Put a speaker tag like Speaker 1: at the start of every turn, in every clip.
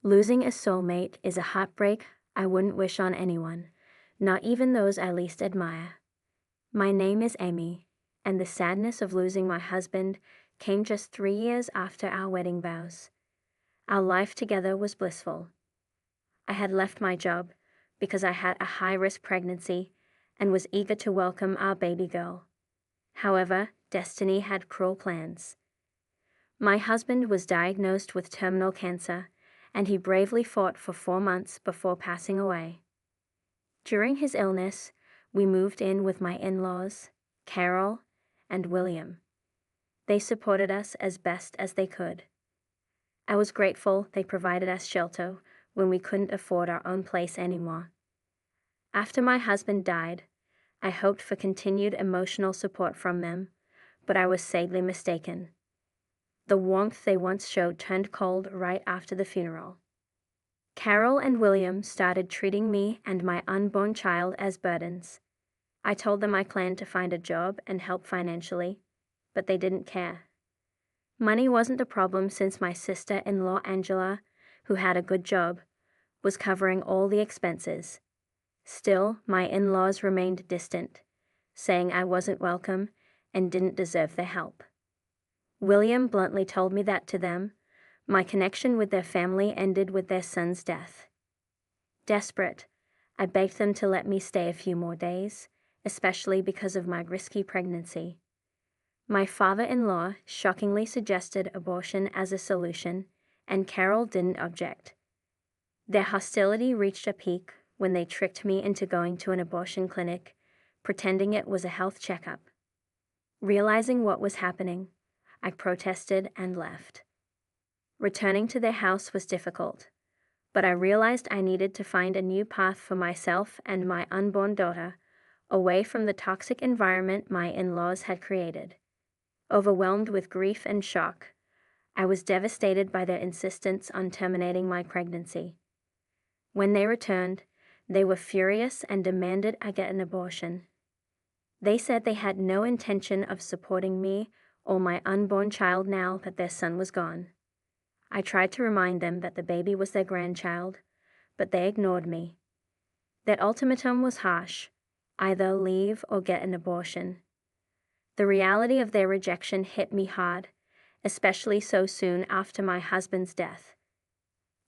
Speaker 1: Losing a soulmate is a heartbreak I wouldn't wish on anyone, not even those I least admire. My name is Amy, and the sadness of losing my husband came just 3 years after our wedding vows. Our life together was blissful. I had left my job because I had a high-risk pregnancy and was eager to welcome our baby girl. However, destiny had cruel plans. My husband was diagnosed with terminal cancer, and he bravely fought for 4 months before passing away. During his illness, we moved in with my in-laws, Carol and William. They supported us as best as they could. I was grateful they provided us shelter when we couldn't afford our own place anymore. After my husband died, I hoped for continued emotional support from them, but I was sadly mistaken. The warmth they once showed turned cold right after the funeral. Carol and William started treating me and my unborn child as burdens. I told them I planned to find a job and help financially, but they didn't care. Money wasn't a problem since my sister-in-law Angela, who had a good job, was covering all the expenses. Still, my in-laws remained distant, saying I wasn't welcome and didn't deserve their help. William bluntly told me that to them, my connection with their family ended with their son's death. Desperate, I begged them to let me stay a few more days, especially because of my risky pregnancy. My father-in-law shockingly suggested abortion as a solution, and Carol didn't object. Their hostility reached a peak when they tricked me into going to an abortion clinic, pretending it was a health checkup. Realizing what was happening, I protested and left. Returning to their house was difficult, but I realized I needed to find a new path for myself and my unborn daughter, away from the toxic environment my in-laws had created. Overwhelmed with grief and shock, I was devastated by their insistence on terminating my pregnancy. When they returned, they were furious and demanded I get an abortion. They said they had no intention of supporting me or my unborn child now that their son was gone. I tried to remind them that the baby was their grandchild, but they ignored me. Their ultimatum was harsh: either leave or get an abortion. The reality of their rejection hit me hard, especially so soon after my husband's death.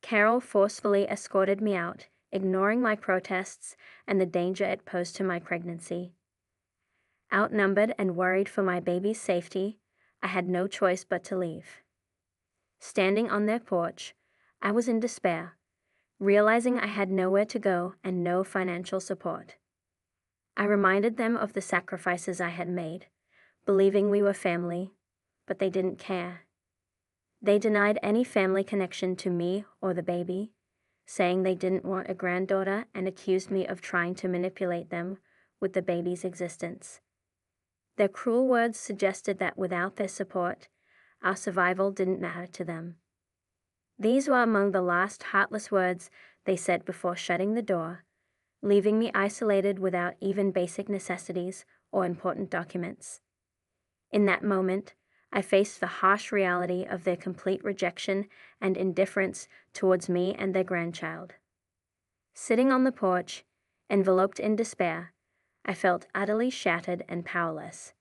Speaker 1: Carol forcefully escorted me out, ignoring my protests and the danger it posed to my pregnancy. Outnumbered and worried for my baby's safety, I had no choice but to leave. Standing on their porch, I was in despair, realizing I had nowhere to go and no financial support. I reminded them of the sacrifices I had made, believing we were family, but they didn't care. They denied any family connection to me or the baby, saying they didn't want a granddaughter and accused me of trying to manipulate them with the baby's existence. Their cruel words suggested that without their support, our survival didn't matter to them. These were among the last heartless words they said before shutting the door, leaving me isolated without even basic necessities or important documents. In that moment, I faced the harsh reality of their complete rejection and indifference towards me and their grandchild. Sitting on the porch, enveloped in despair, I felt utterly shattered and powerless.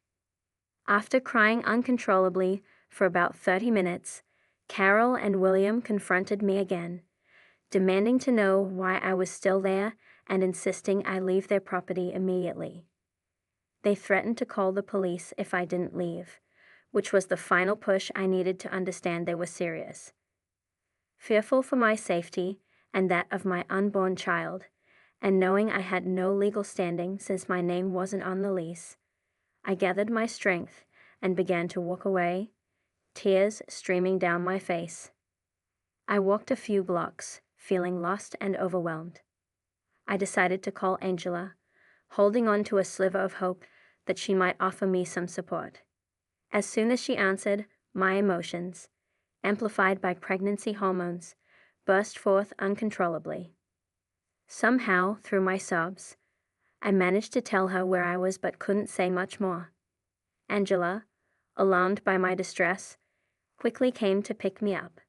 Speaker 1: After crying uncontrollably for about 30 minutes, Carol and William confronted me again, demanding to know why I was still there and insisting I leave their property immediately. They threatened to call the police if I didn't leave, which was the final push I needed to understand they were serious. Fearful for my safety and that of my unborn child, and knowing I had no legal standing since my name wasn't on the lease, I gathered my strength and began to walk away, tears streaming down my face. I walked a few blocks, feeling lost and overwhelmed. I decided to call Angela, holding on to a sliver of hope that she might offer me some support. As soon as she answered, my emotions, amplified by pregnancy hormones, burst forth uncontrollably. Somehow, through my sobs, I managed to tell her where I was but couldn't say much more. Angela, alarmed by my distress, quickly came to pick me up.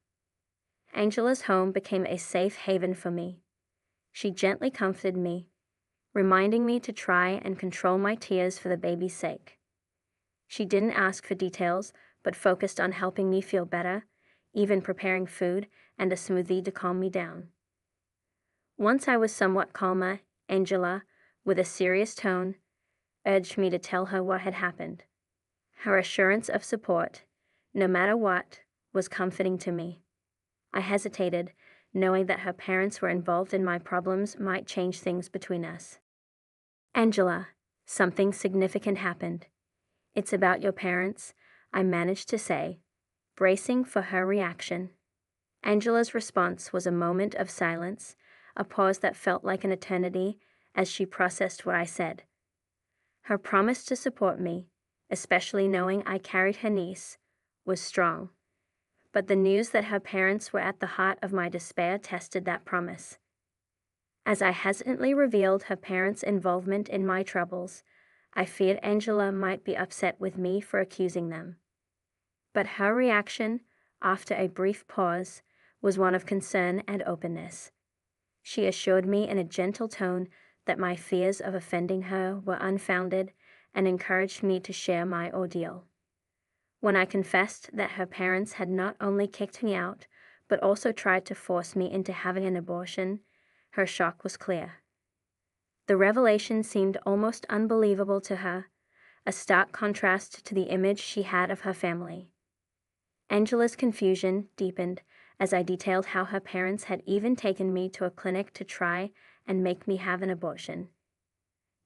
Speaker 1: Angela's home became a safe haven for me. She gently comforted me, reminding me to try and control my tears for the baby's sake. She didn't ask for details, but focused on helping me feel better, even preparing food and a smoothie to calm me down. Once I was somewhat calmer, Angela, with a serious tone, urged me to tell her what had happened. Her assurance of support, no matter what, was comforting to me. I hesitated, knowing that her parents were involved in my problems might change things between us. Angela, something significant happened. It's about your parents, I managed to say, bracing for her reaction. Angela's response was a moment of silence, a pause that felt like an eternity as she processed what I said. Her promise to support me, especially knowing I carried her niece, was strong. But the news that her parents were at the heart of my despair tested that promise. As I hesitantly revealed her parents' involvement in my troubles, I feared Angela might be upset with me for accusing them. But her reaction, after a brief pause, was one of concern and openness. She assured me in a gentle tone that my fears of offending her were unfounded and encouraged me to share my ordeal. When I confessed that her parents had not only kicked me out, but also tried to force me into having an abortion, her shock was clear. The revelation seemed almost unbelievable to her, a stark contrast to the image she had of her family. Angela's confusion deepened as I detailed how her parents had even taken me to a clinic to try and make me have an abortion.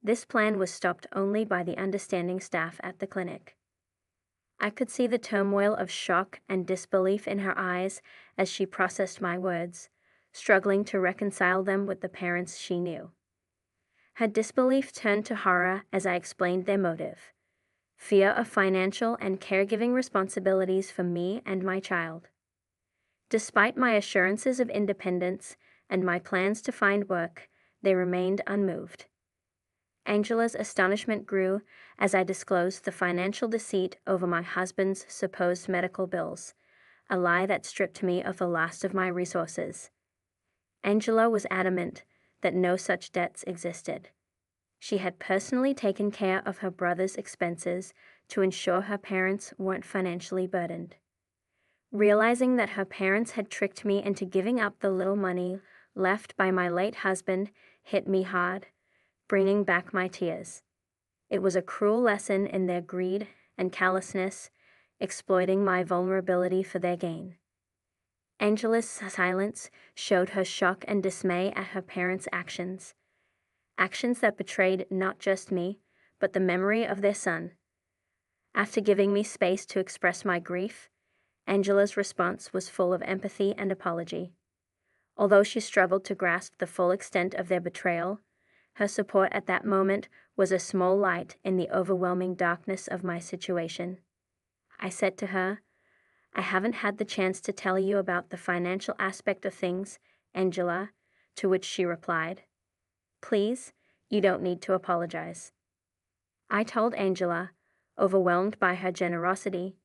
Speaker 1: This plan was stopped only by the understanding staff at the clinic. I could see the turmoil of shock and disbelief in her eyes as she processed my words, struggling to reconcile them with the parents she knew. Her disbelief turned to horror as I explained their motive: fear of financial and caregiving responsibilities for me and my child. Despite my assurances of independence and my plans to find work, they remained unmoved. Angela's astonishment grew as I disclosed the financial deceit over my husband's supposed medical bills, a lie that stripped me of the last of my resources. Angela was adamant that no such debts existed. She had personally taken care of her brother's expenses to ensure her parents weren't financially burdened. Realizing that her parents had tricked me into giving up the little money left by my late husband hit me hard, bringing back my tears. It was a cruel lesson in their greed and callousness, exploiting my vulnerability for their gain. Angela's silence showed her shock and dismay at her parents' actions that betrayed not just me, but the memory of their son. After giving me space to express my grief, Angela's response was full of empathy and apology. Although she struggled to grasp the full extent of their betrayal, her support at that moment was a small light in the overwhelming darkness of my situation. I said to her, "I haven't had the chance to tell you about the financial aspect of things, Angela," to which she replied, "Please, you don't need to apologize." I told Angela, overwhelmed by her generosity,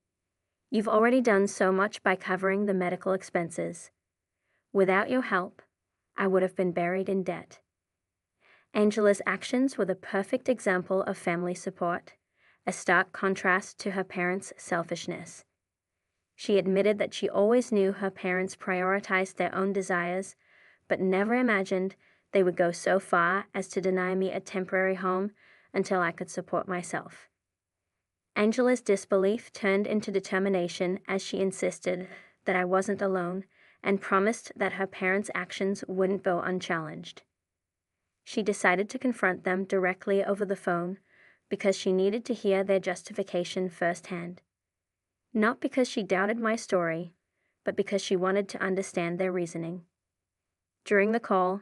Speaker 1: "You've already done so much by covering the medical expenses. Without your help, I would have been buried in debt." Angela's actions were the perfect example of family support, a stark contrast to her parents' selfishness. She admitted that she always knew her parents prioritized their own desires, but never imagined they would go so far as to deny me a temporary home until I could support myself. Angela's disbelief turned into determination as she insisted that I wasn't alone and promised that her parents' actions wouldn't go unchallenged. She decided to confront them directly over the phone because she needed to hear their justification firsthand. Not because she doubted my story, but because she wanted to understand their reasoning. During the call,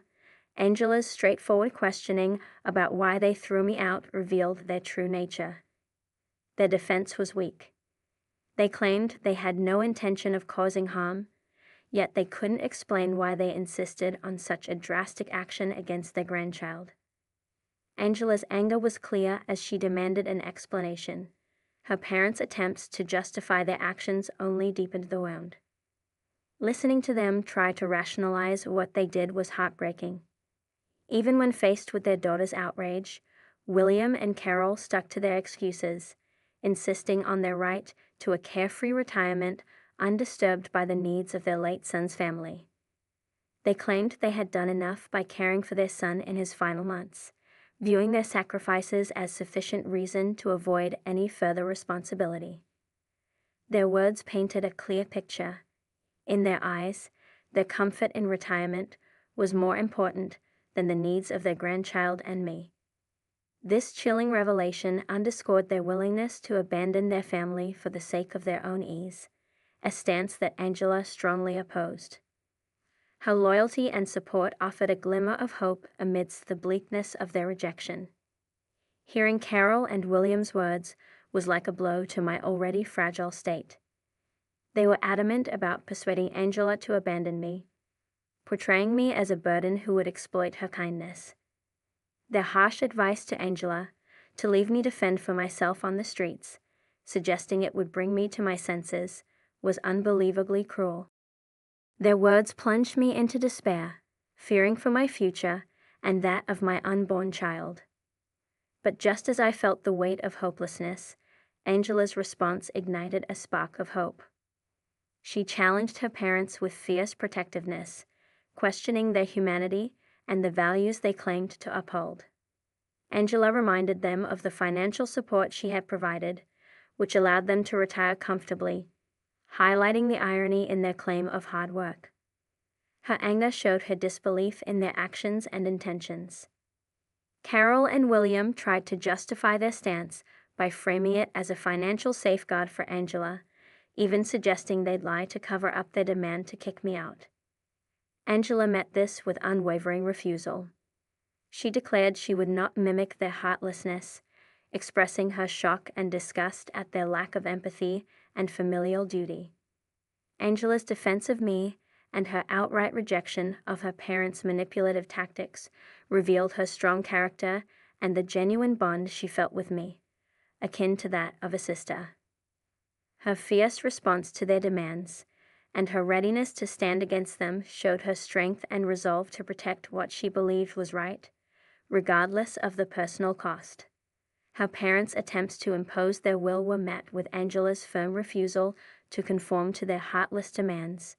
Speaker 1: Angela's straightforward questioning about why they threw me out revealed their true nature. Their defense was weak. They claimed they had no intention of causing harm, yet they couldn't explain why they insisted on such a drastic action against their grandchild. Angela's anger was clear as she demanded an explanation. Her parents' attempts to justify their actions only deepened the wound. Listening to them try to rationalize what they did was heartbreaking. Even when faced with their daughter's outrage, William and Carol stuck to their excuses, insisting on their right to a carefree retirement undisturbed by the needs of their late son's family. They claimed they had done enough by caring for their son in his final months, viewing their sacrifices as sufficient reason to avoid any further responsibility. Their words painted a clear picture. In their eyes, their comfort in retirement was more important than the needs of their grandchild and me. This chilling revelation underscored their willingness to abandon their family for the sake of their own ease, a stance that Angela strongly opposed. Her loyalty and support offered a glimmer of hope amidst the bleakness of their rejection. Hearing Carol and William's words was like a blow to my already fragile state. They were adamant about persuading Angela to abandon me, portraying me as a burden who would exploit her kindness. Their harsh advice to Angela, to leave me to fend for myself on the streets, suggesting it would bring me to my senses, was unbelievably cruel. Their words plunged me into despair, fearing for my future and that of my unborn child. But just as I felt the weight of hopelessness, Angela's response ignited a spark of hope. She challenged her parents with fierce protectiveness, questioning their humanity and the values they claimed to uphold. Angela reminded them of the financial support she had provided, which allowed them to retire comfortably, highlighting the irony in their claim of hard work. Her anger showed her disbelief in their actions and intentions. Carol and William tried to justify their stance by framing it as a financial safeguard for Angela, even suggesting they'd lie to cover up their demand to kick me out. Angela met this with unwavering refusal. She declared she would not mimic their heartlessness, expressing her shock and disgust at their lack of empathy and familial duty. Angela's defense of me and her outright rejection of her parents' manipulative tactics revealed her strong character and the genuine bond she felt with me, akin to that of a sister. Her fierce response to their demands and her readiness to stand against them showed her strength and resolve to protect what she believed was right, regardless of the personal cost. Her parents' attempts to impose their will were met with Angela's firm refusal to conform to their heartless demands,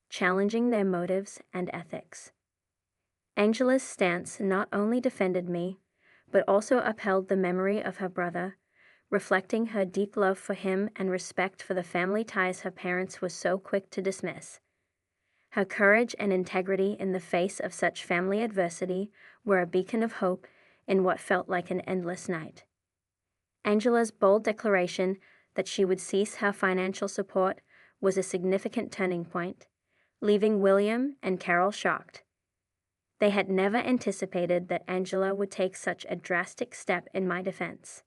Speaker 1: challenging their motives and ethics. Angela's stance not only defended me, but also upheld the memory of her brother, reflecting her deep love for him and respect for the family ties her parents were so quick to dismiss. Her courage and integrity in the face of such family adversity were a beacon of hope in what felt like an endless night. Angela's bold declaration that she would cease her financial support was a significant turning point, leaving William and Carol shocked. They had never anticipated that Angela would take such a drastic step in my defense.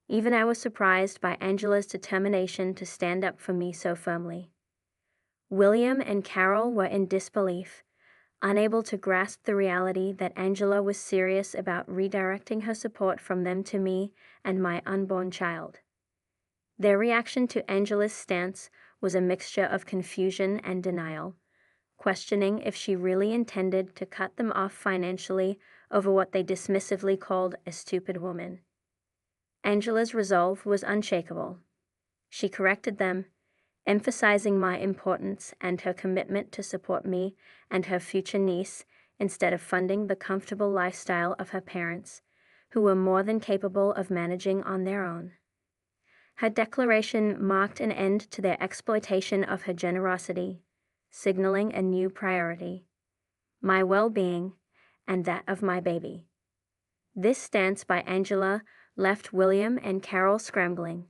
Speaker 1: Even I was surprised by Angela's determination to stand up for me so firmly. William and Carol were in disbelief, unable to grasp the reality that Angela was serious about redirecting her support from them to me and my unborn child. Their reaction to Angela's stance was a mixture of confusion and denial, questioning if she really intended to cut them off financially over what they dismissively called a stupid woman. Angela's resolve was unshakable. She corrected them, emphasizing my importance and her commitment to support me and her future niece instead of funding the comfortable lifestyle of her parents, who were more than capable of managing on their own. Her declaration marked an end to their exploitation of her generosity, signaling a new priority: my well-being and that of my baby. This stance by Angela left William and Carol scrambling,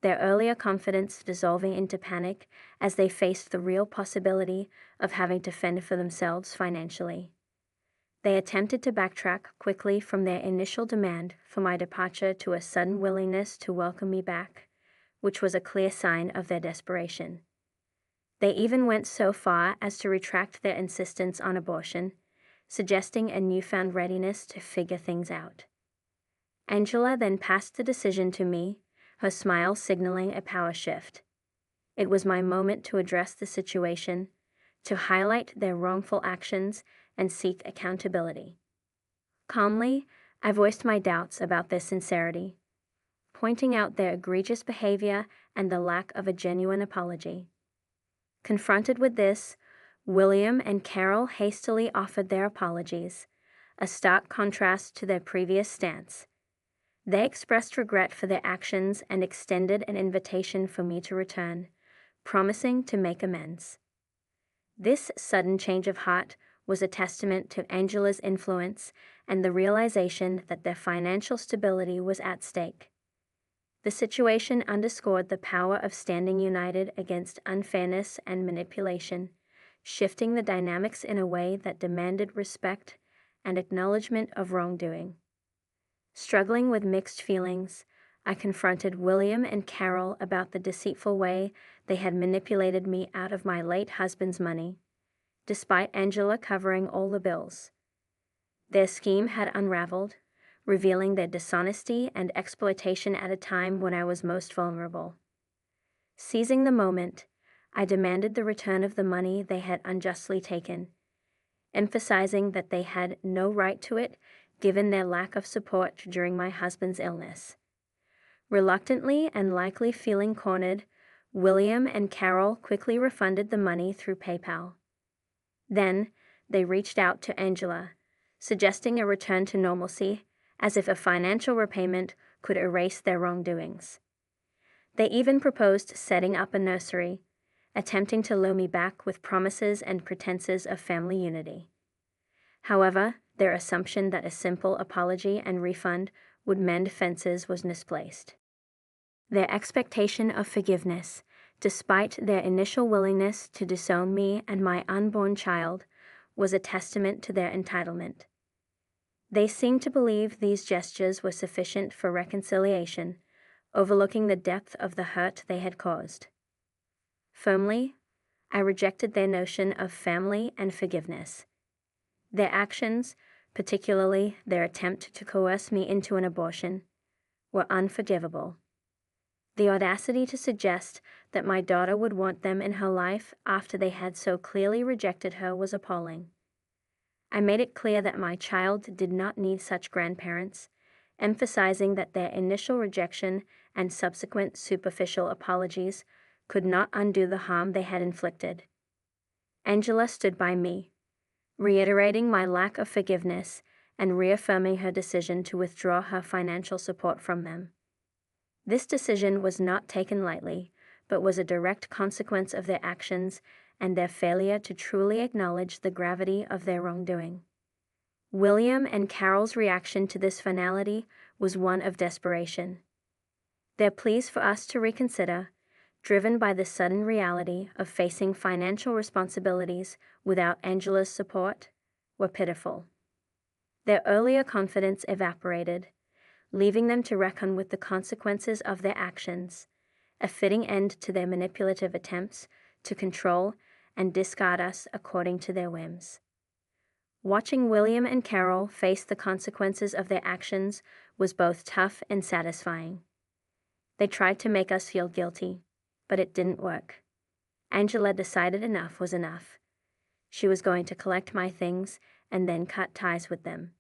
Speaker 1: their earlier confidence dissolving into panic as they faced the real possibility of having to fend for themselves financially. They attempted to backtrack quickly from their initial demand for my departure to a sudden willingness to welcome me back, which was a clear sign of their desperation. They even went so far as to retract their insistence on abortion, suggesting a newfound readiness to figure things out. Angela then passed the decision to me, her smile signaling a power shift. It was my moment to address the situation, to highlight their wrongful actions and seek accountability. Calmly, I voiced my doubts about their sincerity, pointing out their egregious behavior and the lack of a genuine apology. Confronted with this, William and Carol hastily offered their apologies, a stark contrast to their previous stance. They expressed regret for their actions and extended an invitation for me to return, promising to make amends. This sudden change of heart was a testament to Angela's influence and the realization that their financial stability was at stake. The situation underscored the power of standing united against unfairness and manipulation, shifting the dynamics in a way that demanded respect and acknowledgement of wrongdoing. Struggling with mixed feelings, I confronted William and Carol about the deceitful way they had manipulated me out of my late husband's money, despite Angela covering all the bills. Their scheme had unraveled, revealing their dishonesty and exploitation at a time when I was most vulnerable. Seizing the moment, I demanded the return of the money they had unjustly taken, emphasizing that they had no right to it given their lack of support during my husband's illness. Reluctantly and likely feeling cornered, William and Carol quickly refunded the money through PayPal. Then, they reached out to Angela, suggesting a return to normalcy, as if a financial repayment could erase their wrongdoings. They even proposed setting up a nursery, attempting to lure me back with promises and pretenses of family unity. However, their assumption that a simple apology and refund would mend fences was misplaced. Their expectation of forgiveness, despite their initial willingness to disown me and my unborn child, was a testament to their entitlement. They seemed to believe these gestures were sufficient for reconciliation, overlooking the depth of the hurt they had caused. Firmly, I rejected their notion of family and forgiveness. Their actions, particularly their attempt to coerce me into an abortion, were unforgivable. The audacity to suggest that my daughter would want them in her life after they had so clearly rejected her was appalling. I made it clear that my child did not need such grandparents, emphasizing that their initial rejection and subsequent superficial apologies could not undo the harm they had inflicted. Angela stood by me, reiterating my lack of forgiveness and reaffirming her decision to withdraw her financial support from them. This decision was not taken lightly, but was a direct consequence of their actions and their failure to truly acknowledge the gravity of their wrongdoing. William and Carol's reaction to this finality was one of desperation. Their pleas for us to reconsider, driven by the sudden reality of facing financial responsibilities without Angela's support, were pitiful. Their earlier confidence evaporated, leaving them to reckon with the consequences of their actions, a fitting end to their manipulative attempts to control and discard us according to their whims. Watching William and Carol face the consequences of their actions was both tough and satisfying. They tried to make us feel guilty, but it didn't work. Angela decided enough was enough. She was going to collect my things and then cut ties with them.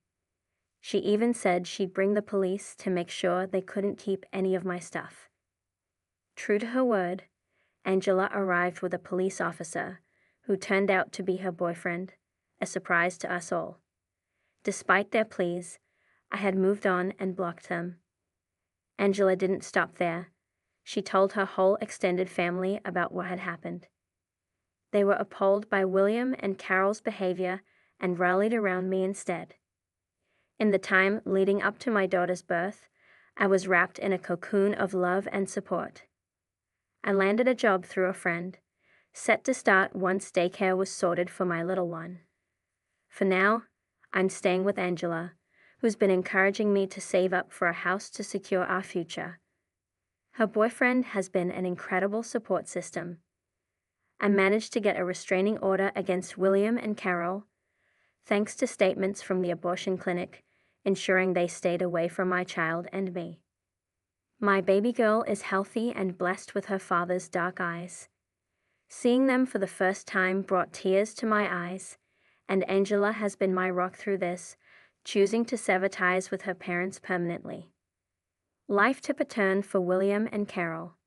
Speaker 1: She even said she'd bring the police to make sure they couldn't keep any of my stuff. True to her word, Angela arrived with a police officer who turned out to be her boyfriend, a surprise to us all. Despite their pleas, I had moved on and blocked them. Angela didn't stop there. She told her whole extended family about what had happened. They were appalled by William and Carol's behavior and rallied around me instead. In the time leading up to my daughter's birth, I was wrapped in a cocoon of love and support. I landed a job through a friend, set to start once daycare was sorted for my little one. For now, I'm staying with Angela, who's been encouraging me to save up for a house to secure our future. Her boyfriend has been an incredible support system. I managed to get a restraining order against William and Carol, thanks to statements from the abortion clinic, ensuring they stayed away from my child and me. My baby girl is healthy and blessed with her father's dark eyes. Seeing them for the first time brought tears to my eyes, and Angela has been my rock through this, choosing to sever ties with her parents permanently. Life took a turn for William and Carol.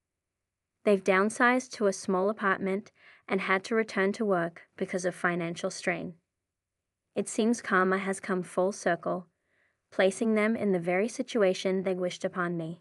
Speaker 1: They've downsized to a small apartment and had to return to work because of financial strain. It seems karma has come full circle, placing them in the very situation they wished upon me.